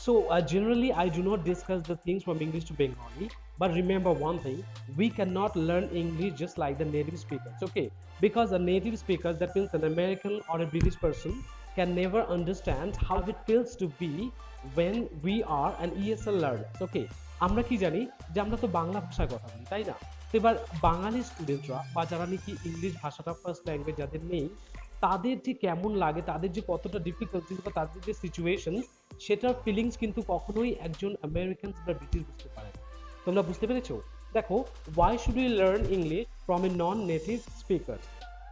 So generally, I do not discuss the things from English to Bengali. But remember one thing: we cannot learn English just like the native speakers. Okay, because a native speaker, that means an American or a British person, can never understand how it feels to be when we are an ESL learner. Okay, আমরা কি জানি যে আমরা তো বাংলা ভাষায় কথা বলি, তাই না? তো এবার বাঙালি স্টুডেন্টরা বা যারা নাকি ইংলিশ ভাষাটা ফার্স্ট ল্যাঙ্গুয়েজ যাদের নেই, তাদের যে কেমন লাগে, তাদের যে কতটা ডিফিকাল্টিজ বা তাদের যে সিচুয়েশন, সেটার ফিলিংস কিন্তু কখনোই একজন আমেরিকান বা ব্রিটিশ বুঝতে পারে না। তোমরা বুঝতে পেরেছো? দেখো, why should we learn English from a non-native speaker?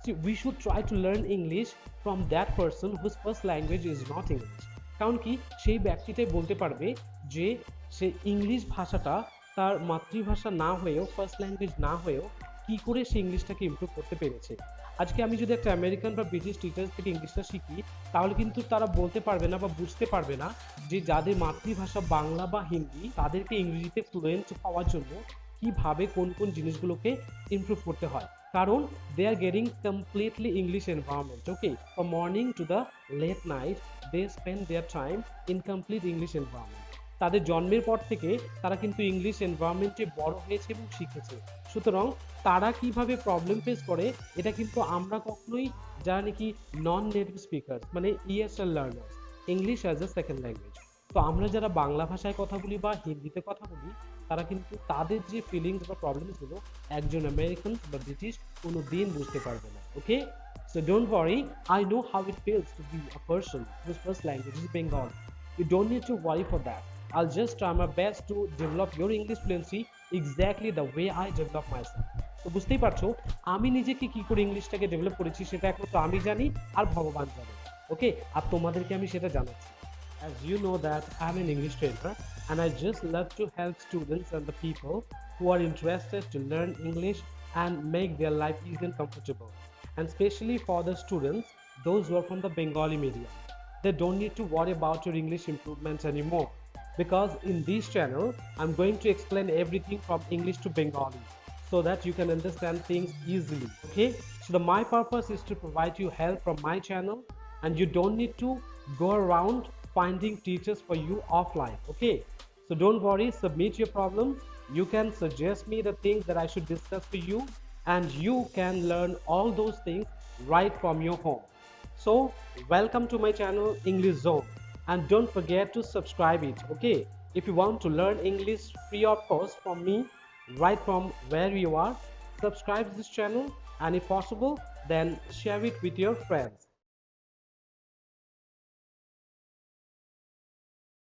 See, we should try to learn English from that person whose first language is not English. কারণ কি, সেই ব্যক্তিটাই বলতে পারবে যে সে ইংলিশ ভাষাটা তার মাতৃভাষা না হয়েও, ফার্স্ট ল্যাঙ্গুয়েজ না হয়েও, কি করে সে ইংলিশটাকে ইমপ্রুভ করতে পেরেছে। আজকে আমি যদি একটা আমেরিকান বা ব্রিটিশ টিচার থেকে ইংলিশটা শিখি, তাহলে কিন্তু তারা বলতে পারবে না বা বুঝতে পারবে না যে যাদের মাতৃভাষা বাংলা বা হিন্দি, তাদেরকে ইংরেজিতে ফ্লুয়েন্ট হওয়ার জন্য কিভাবে কোন কোন জিনিসগুলোকে ইমপ্রুভ করতে হয়। কারণ they are getting completely English environment. Okay, from morning to the late night they spend their time in complete English environment. তাদের জন্মের পর থেকে তারা কিন্তু ইংলিশ এনভায়রনমেন্টে বড় হয়েছে এবং শিখেছে। সুতরাং তারা কিভাবে প্রবলেম ফেস করে, এটা কিন্তু আমরা কখনোই, যারা নাকি নন নেটিভ স্পিকার মানে ESL learners, English as a second language, তো আমরা যারা বাংলা ভাষায় কথা বলি বা হিন্দিতে কথা বলি, তারা কিন্তু তাদের যে ফিলিংস বা প্রবলেমসগুলো একজন আমেরিকান বা ব্রিটিশ কোনো দিন বুঝতে পারবে না। ওকে, so don't worry, I know how it feels to be a person whose first language is Bengali. You don't need to worry for that. I'll just try my best to develop your English fluency exactly the way I develop myself. তো বুঝতেই পারছো আমি নিজেকে কি করে ইংলিশটাকে develop করেছি, সেটা একমাত্র আমি জানি আর ভগবান জানে। ওকে, আর তোমাদেরকে আমি সেটা জানাচ্ছি। As you know that I'm an English trainer and I just love to help students and the people who are interested to learn English and make their life easy and comfortable. And especially for the students, those who are from the Bengali medium, they don't need to worry about your English improvements anymore, because in this channel I'm going to explain everything from English to Bengali so that you can understand things easily. Okay, so my purpose is to provide you help from my channel, and you don't need to go around finding teachers for you offline. Okay, so don't worry, submit your problems, you can suggest me the things that I should discuss for you, and you can learn all those things right from your home. So welcome to my channel English Zone, and don't forget to subscribe it. Okay, if you want to learn English free of cost from me, right from where you are, subscribe this channel, and if possible then share it with your friends.